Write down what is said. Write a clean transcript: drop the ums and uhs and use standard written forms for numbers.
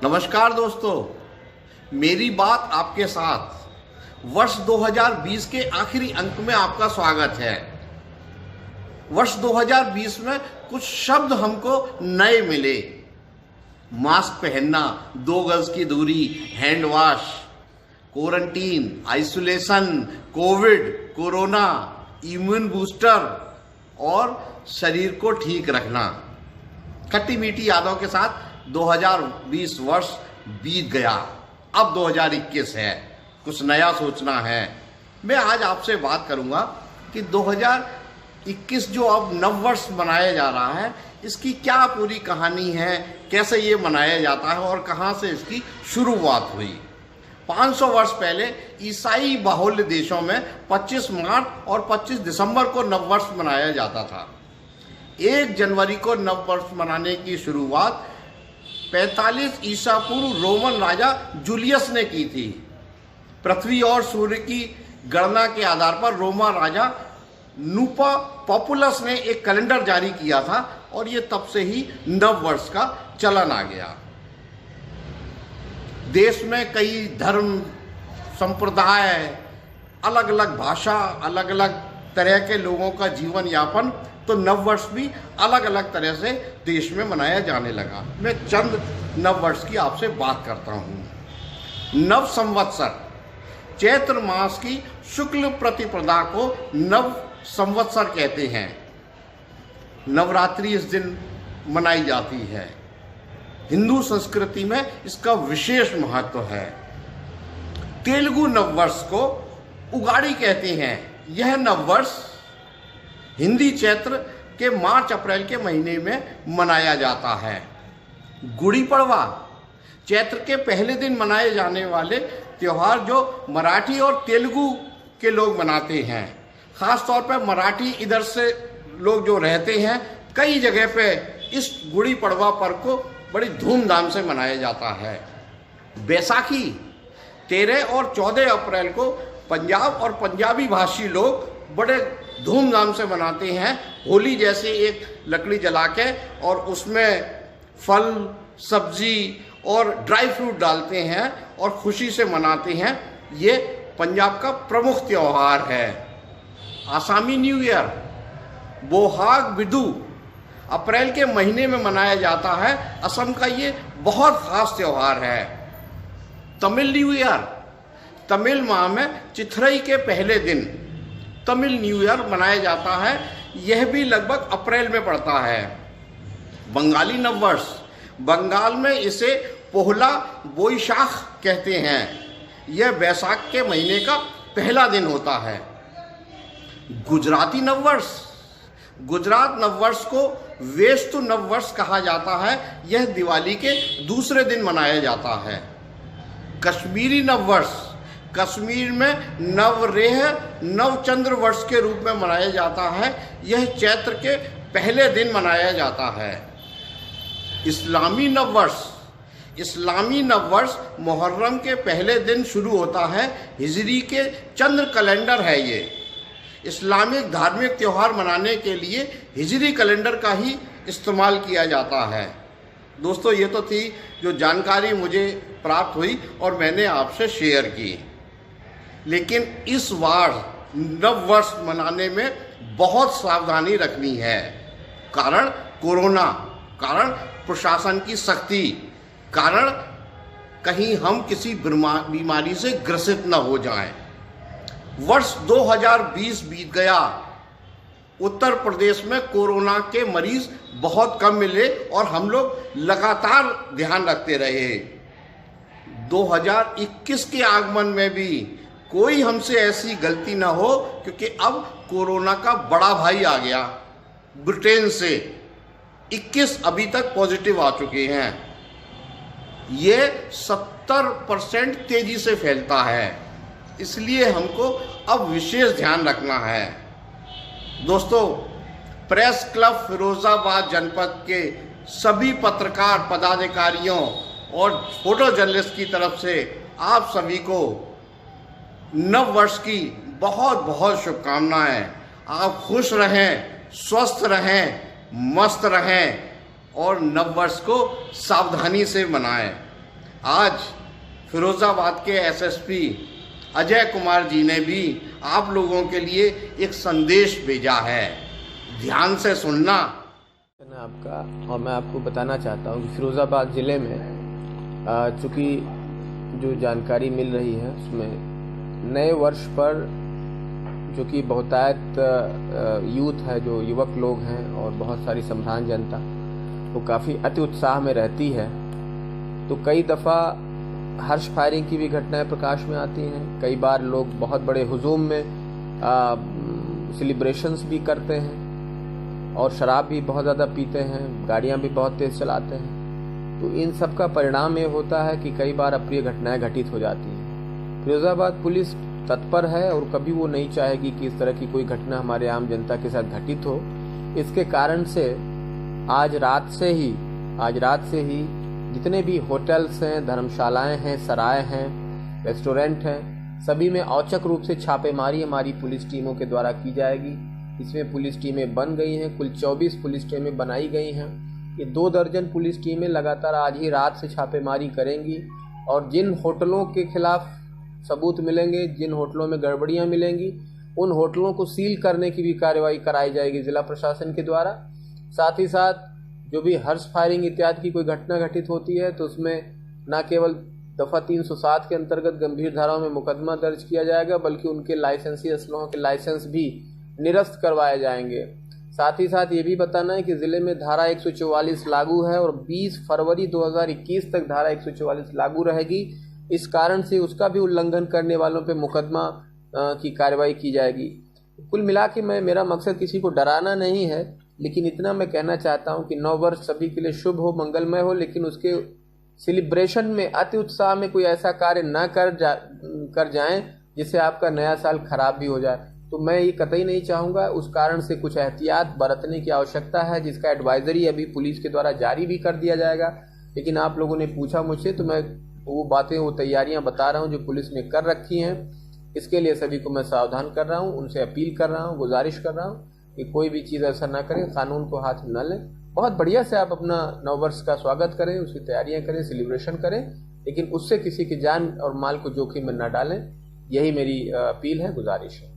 नमस्कार दोस्तों, मेरी बात आपके साथ वर्ष 2020 के आखिरी अंक में आपका स्वागत है। वर्ष 2020 में कुछ शब्द हमको नए मिले। मास्क पहनना, 2 गज की दूरी, hand wash, quarantine, isolation, Covid, corona, immune booster और शरीर को ठीक रखना। खट्टी मीठी यादों के साथ 2020 वर्ष बीत गया। अब 2021 है, कुछ नया सोचना है। मैं आज आपसे बात करूंगा कि 2021 जो अब नव वर्ष मनाया जा रहा है, इसकी क्या पूरी कहानी है, कैसे ये मनाया जाता है और कहाँ से इसकी शुरुआत हुई। 500 वर्ष पहले ईसाई बाहुल्य देशों में 25 मार्च और 25 दिसंबर को नववर्ष मनाया जाता था। 1 जनवरी को नववर्ष मनाने की शुरुआत 45 ईसा पूर्व रोमन राजा जूलियस ने की थी। पृथ्वी और सूर्य की गणना के आधार पर रोमा राजा नूपा पॉपुलस ने एक कैलेंडर जारी किया था और ये तब से ही नववर्ष का चलन आ गया। देश में कई धर्म, संप्रदाय, अलग अलग भाषा, अलग अलग तरह के लोगों का जीवन यापन, तो नववर्ष भी अलग अलग तरह से देश में मनाया जाने लगा। मैं चंद नववर्ष की आपसे बात करता हूँ। नव संवत्सर, चैत्र मास की शुक्ल प्रतिपदा को नव संवत्सर कहते हैं। नवरात्रि इस दिन मनाई जाती है। हिंदू संस्कृति में इसका विशेष महत्व है। तेलुगु नववर्ष को उगाड़ी कहते हैं। यह नववर्ष हिंदी चैत्र के मार्च अप्रैल के महीने में मनाया जाता है। गुड़ी पड़वा, चैत्र के पहले दिन मनाए जाने वाले त्यौहार जो मराठी और तेलुगु के लोग मनाते हैं। ख़ास तौर पर मराठी इधर से लोग जो रहते हैं, कई जगह पे इस गुड़ी पड़वा पर्व को बड़ी धूमधाम से मनाया जाता है। बैसाखी 13 और 14 अप्रैल को पंजाब और पंजाबी भाषी लोग बड़े धूमधाम से मनाते हैं। होली जैसे एक लकड़ी जला के और उसमें फल, सब्जी और ड्राई फ्रूट डालते हैं और खुशी से मनाते हैं। ये पंजाब का प्रमुख त्यौहार है। आसामी न्यू ईयर, बोहाग बिदु, अप्रैल के महीने में मनाया जाता है। असम का ये बहुत खास त्यौहार है। तमिल न्यू ईयर, तमिल माह में चिथरई के पहले दिन तमिल न्यू ईयर मनाया जाता है। यह भी लगभग अप्रैल में पड़ता है। बंगाली नववर्ष, बंगाल में इसे पोहला बोईशाख कहते हैं। यह बैसाख के महीने का पहला दिन होता है। गुजराती नववर्ष, गुजरात नववर्ष को वेस्तु नववर्ष कहा जाता है। यह दिवाली के दूसरे दिन मनाया जाता है। कश्मीरी नववर्ष, कश्मीर में नवरेह नवचंद्र वर्ष के रूप में मनाया जाता है। यह चैत्र के पहले दिन मनाया जाता है। इस्लामी नववर्ष, इस्लामी नववर्ष मुहर्रम के पहले दिन शुरू होता है। हिजरी के चंद्र कैलेंडर है ये। इस्लामिक धार्मिक त्यौहार मनाने के लिए हिजरी कैलेंडर का ही इस्तेमाल किया जाता है। दोस्तों, ये तो थी जो जानकारी मुझे प्राप्त हुई और मैंने आपसे शेयर की। लेकिन इस बार नववर्ष मनाने में बहुत सावधानी रखनी है। कारण कोरोना, कारण प्रशासन की सख्ती, कारण कहीं हम किसी बीमारी से ग्रसित न हो जाएं। वर्ष 2020 बीत गया। उत्तर प्रदेश में कोरोना के मरीज बहुत कम मिले और हम लोग लगातार ध्यान रखते रहे। 2021 के आगमन में भी कोई हमसे ऐसी गलती ना हो, क्योंकि अब कोरोना का बड़ा भाई आ गया ब्रिटेन से। 21 अभी तक पॉजिटिव आ चुके हैं। ये 70% तेजी से फैलता है, इसलिए हमको अब विशेष ध्यान रखना है। दोस्तों, प्रेस क्लब फिरोजाबाद जनपद के सभी पत्रकार, पदाधिकारियों और फोटो जर्नलिस्ट की तरफ से आप सभी को नव वर्ष की बहुत बहुत शुभकामनाएं। आप खुश रहें, स्वस्थ रहें, मस्त रहें और नव वर्ष को सावधानी से मनाएं। आज फिरोजाबाद के एसएसपी अजय कुमार जी ने भी आप लोगों के लिए एक संदेश भेजा है, ध्यान से सुनना। आपका और मैं आपको बताना चाहता हूँ कि फिरोज़ाबाद ज़िले में चूँकि जो जानकारी मिल रही है उसमें नए वर्ष पर जो कि बहुतायत यूथ है, जो युवक लोग हैं और बहुत सारी सम्भ्रांत जनता वो काफ़ी अति उत्साह में रहती है, तो कई दफ़ा हर्ष फायरिंग की भी घटनाएं प्रकाश में आती हैं। कई बार लोग बहुत बड़े हुजूम में सेलिब्रेशंस भी करते हैं और शराब भी बहुत ज़्यादा पीते हैं, गाड़ियां भी बहुत तेज़ चलाते हैं। तो इन सब का परिणाम ये होता है कि कई बार अप्रिय घटनाएं घटित हो जाती हैं। फिरोज़ाबाद पुलिस तत्पर है और कभी वो नहीं चाहेगी कि इस तरह की कोई घटना हमारे आम जनता के साथ घटित हो। इसके कारण से आज रात से ही जितने भी होटल्स हैं, धर्मशालाएं हैं, सराय हैं, रेस्टोरेंट हैं, सभी में औचक रूप से छापेमारी हमारी पुलिस टीमों के द्वारा की जाएगी। इसमें पुलिस टीमें बन गई हैं, कुल 24 पुलिस टीमें बनाई गई हैं। ये 2 दर्जन पुलिस टीमें लगातार आज ही रात से छापेमारी करेंगी और जिन होटलों के खिलाफ सबूत मिलेंगे, जिन होटलों में गड़बड़ियां मिलेंगी, उन होटलों को सील करने की भी कार्रवाई कराई जाएगी जिला प्रशासन के द्वारा। साथ ही साथ जो भी हर्ष फायरिंग इत्यादि की कोई घटना घटित होती है तो उसमें न केवल दफ़ा 307 के अंतर्गत गंभीर धाराओं में मुकदमा दर्ज किया जाएगा, बल्कि उनके लाइसेंसी असलहों के लाइसेंस भी निरस्त करवाए जाएंगे। साथ ही साथ ये भी बताना है कि ज़िले में धारा 144 लागू है और 20 फरवरी 2021 तक धारा 144 लागू रहेगी। इस कारण से उसका भी उल्लंघन करने वालों पे मुकदमा की कार्रवाई की जाएगी। कुल मिला के मेरा मकसद किसी को डराना नहीं है, लेकिन इतना मैं कहना चाहता हूं कि नव वर्ष सभी के लिए शुभ हो, मंगलमय हो, लेकिन उसके सेलिब्रेशन में अति उत्साह में कोई ऐसा कार्य ना कर जाएं जिससे आपका नया साल खराब भी हो जाए। तो मैं ये कतई नहीं चाहूँगा। उस कारण से कुछ एहतियात बरतने की आवश्यकता है, जिसका एडवाइजरी अभी पुलिस के द्वारा जारी भी कर दिया जाएगा। लेकिन आप लोगों ने पूछा मुझसे तो मैं वो बातें, वो तैयारियां बता रहा हूं जो पुलिस ने कर रखी हैं। इसके लिए सभी को मैं सावधान कर रहा हूं, उनसे अपील कर रहा हूं, गुजारिश कर रहा हूं कि कोई भी चीज़ ऐसा ना करें, कानून को हाथ में न लें। बहुत बढ़िया से आप अपना नववर्ष का स्वागत करें, उसकी तैयारियां करें, सेलिब्रेशन करें, लेकिन उससे किसी की जान और माल को जोखिम में न डालें। यही मेरी अपील है, गुजारिश है।